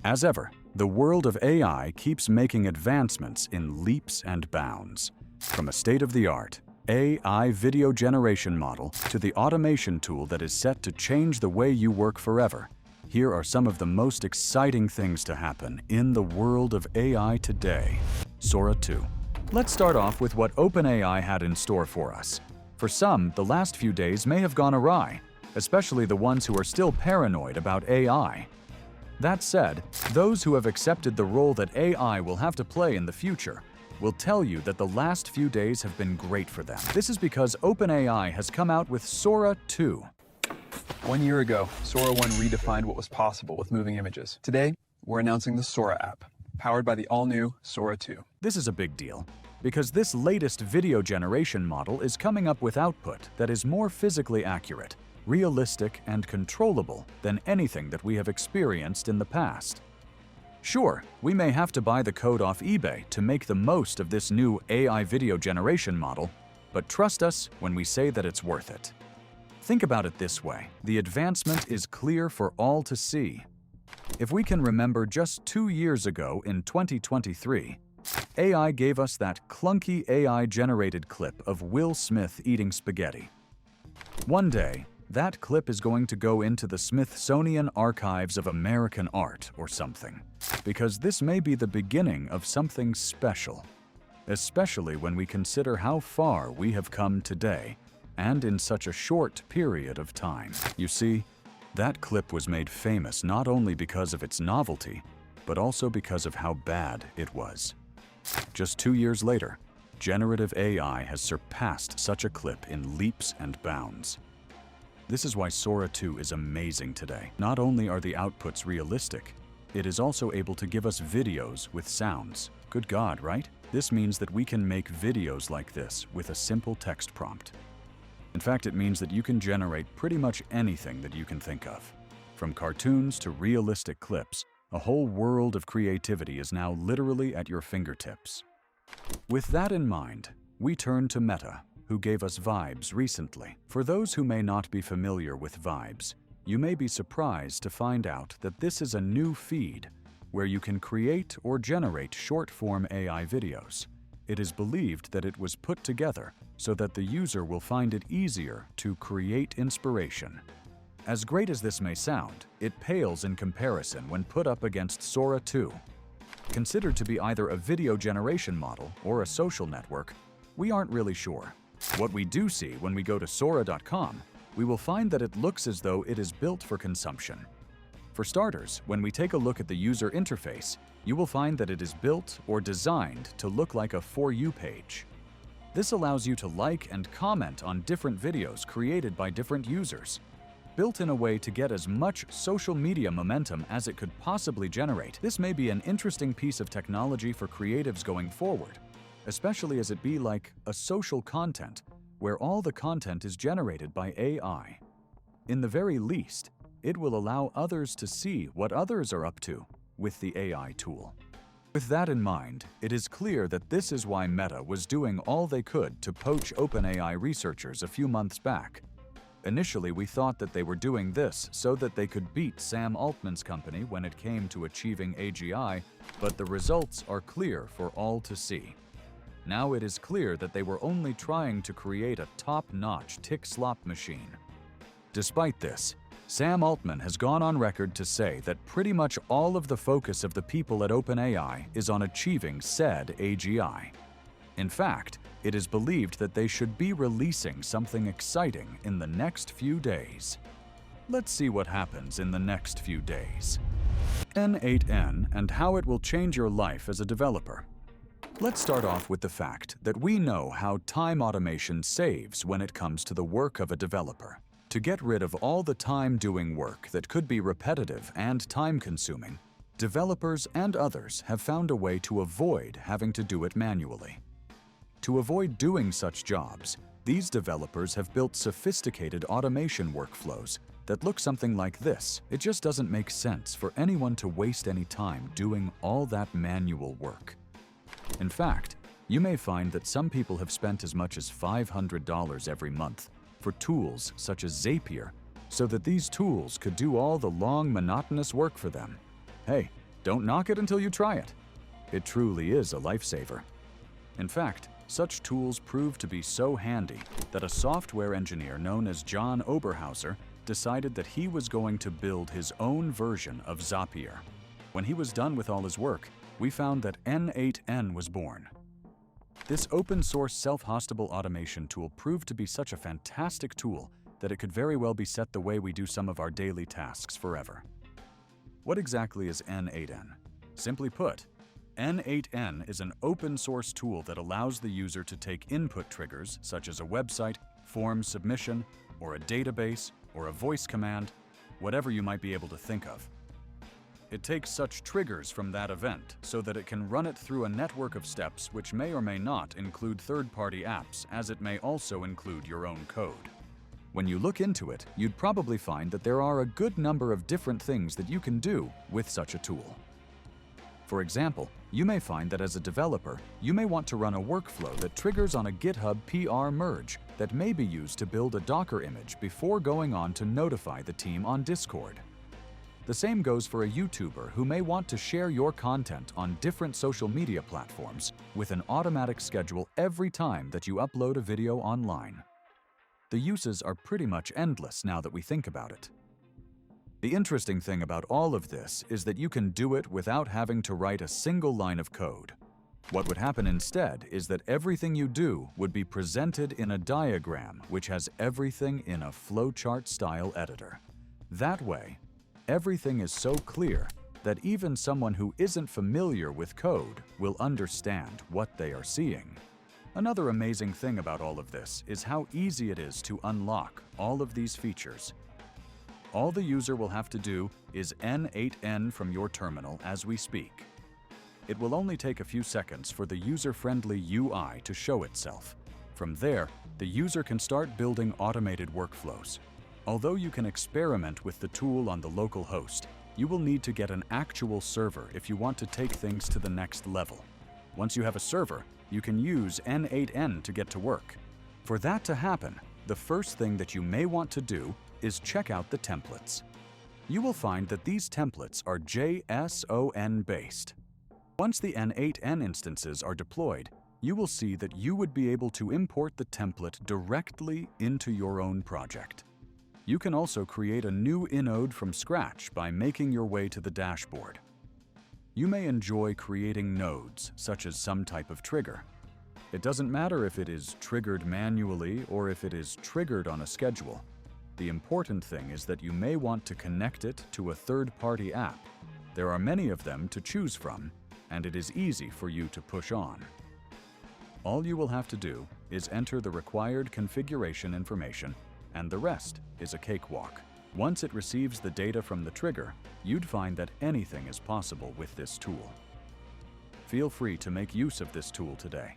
As ever, the world of AI keeps making advancements in leaps and bounds. From a state-of-the-art AI video generation model to the automation tool that is set to change the way you work forever, here are some of the most exciting things to happen in the world of AI today. Sora 2. Let's start off with what OpenAI had in store for us. For some, the last few days may have gone awry, especially the ones who are still paranoid about AI. That said, those who have accepted the role that AI will have to play in the future will tell you that the last few days have been great for them. This is because OpenAI has come out with Sora 2. 1 year ago, Sora 1 redefined what was possible with moving images. Today, we're announcing the Sora app, powered by the all-new Sora 2. This is a big deal, because this latest video generation model is coming up with output that is more physically accurate, realistic, and controllable than anything that we have experienced in the past. Sure, we may have to buy the code off eBay to make the most of this new AI video generation model, but trust us when we say that it's worth it. Think about it this way: the advancement is clear for all to see. If we can remember just 2 years ago in 2023, AI gave us that clunky AI-generated clip of Will Smith eating spaghetti. One day, that clip is going to go into the Smithsonian Archives of American Art or something, because this may be the beginning of something special, especially when we consider how far we have come today, and in such a short period of time. You see, that clip was made famous not only because of its novelty, but also because of how bad it was. Just 2 years later, generative AI has surpassed such a clip in leaps and bounds. This is why Sora 2 is amazing today. Not only are the outputs realistic, it is also able to give us videos with sounds. Good God, right? This means that we can make videos like this with a simple text prompt. In fact, it means that you can generate pretty much anything that you can think of. From cartoons to realistic clips, a whole world of creativity is now literally at your fingertips. With that in mind, we turn to Meta, who gave us Vibes recently. For those who may not be familiar with Vibes, you may be surprised to find out that this is a new feed where you can create or generate short-form AI videos. It is believed that it was put together so that the user will find it easier to create inspiration. As great as this may sound, it pales in comparison when put up against Sora 2. Considered to be either a video generation model or a social network, we aren't really sure. What we do see when we go to Sora.com, we will find that it looks as though it is built for consumption. For starters, when we take a look at the user interface, you will find that it is built or designed to look like a For You page. This allows you to like and comment on different videos created by different users. Built in a way to get as much social media momentum as it could possibly generate, this may be an interesting piece of technology for creatives going forward, especially as it be like a social content where all the content is generated by AI. In the very least, it will allow others to see what others are up to with the AI tool. With that in mind, it is clear that this is why Meta was doing all they could to poach OpenAI researchers a few months back. Initially, we thought that they were doing this so that they could beat Sam Altman's company when it came to achieving AGI, but the results are clear for all to see. Now it is clear that they were only trying to create a top-notch tick-slop machine. Despite this, Sam Altman has gone on record to say that pretty much all of the focus of the people at OpenAI is on achieving said AGI. In fact, it is believed that they should be releasing something exciting in the next few days. Let's see what happens in the next few days. n8n and how it will change your life as a developer. Let's start off with the fact that we know how time automation saves when it comes to the work of a developer. To get rid of all the time doing work that could be repetitive and time-consuming, developers and others have found a way to avoid having to do it manually. To avoid doing such jobs, these developers have built sophisticated automation workflows that look something like this. It just doesn't make sense for anyone to waste any time doing all that manual work. In fact, you may find that some people have spent as much as $500 every month for tools such as Zapier, so that these tools could do all the long, monotonous work for them. Hey, Don't knock it until you try it. It truly is a lifesaver. In fact, such tools prove to be so handy that a software engineer known as John Oberhauser decided that he was going to build his own version of Zapier. When he was done with all his work, we found that n8n was born. This open-source self-hostable automation tool proved to be such a fantastic tool that it could very well be set the way we do some of our daily tasks forever. What exactly is n8n? Simply put, n8n is an open-source tool that allows the user to take input triggers such as a website, form submission, or a database, or a voice command, whatever you might be able to think of. It takes such triggers from that event so that it can run it through a network of steps which may or may not include third-party apps, as it may also include your own code. When you look into it, you'd probably find that there are a good number of different things that you can do with such a tool. For example, you may find that as a developer, you may want to run a workflow that triggers on a GitHub PR merge that may be used to build a Docker image before going on to notify the team on Discord. The same goes for a YouTuber who may want to share your content on different social media platforms with an automatic schedule every time that you upload a video online. The uses are pretty much endless now that we think about it. The interesting thing about all of this is that you can do it without having to write a single line of code. What would happen instead is that everything you do would be presented in a diagram which has everything in a flowchart-style editor. That way, everything is so clear that even someone who isn't familiar with code will understand what they are seeing. Another amazing thing about all of this is how easy it is to unlock all of these features. All the user will have to do is n8n from your terminal as we speak. It will only take a few seconds for the user-friendly UI to show itself. From there, the user can start building automated workflows. Although you can experiment with the tool on the local host, you will need to get an actual server if you want to take things to the next level. Once you have a server, you can use n8n to get to work. For that to happen, the first thing that you may want to do is check out the templates. You will find that these templates are JSON based. Once the n8n instances are deployed, you will see that you would be able to import the template directly into your own project. You can also create a new inode from scratch by making your way to the dashboard. You may enjoy creating nodes, such as some type of trigger. It doesn't matter if it is triggered manually or if it is triggered on a schedule. The important thing is that you may want to connect it to a third-party app. There are many of them to choose from, and it is easy for you to push on. All you will have to do is enter the required configuration information, and the rest is a cakewalk. Once it receives the data from the trigger, you'd find that anything is possible with this tool. Feel free to make use of this tool today.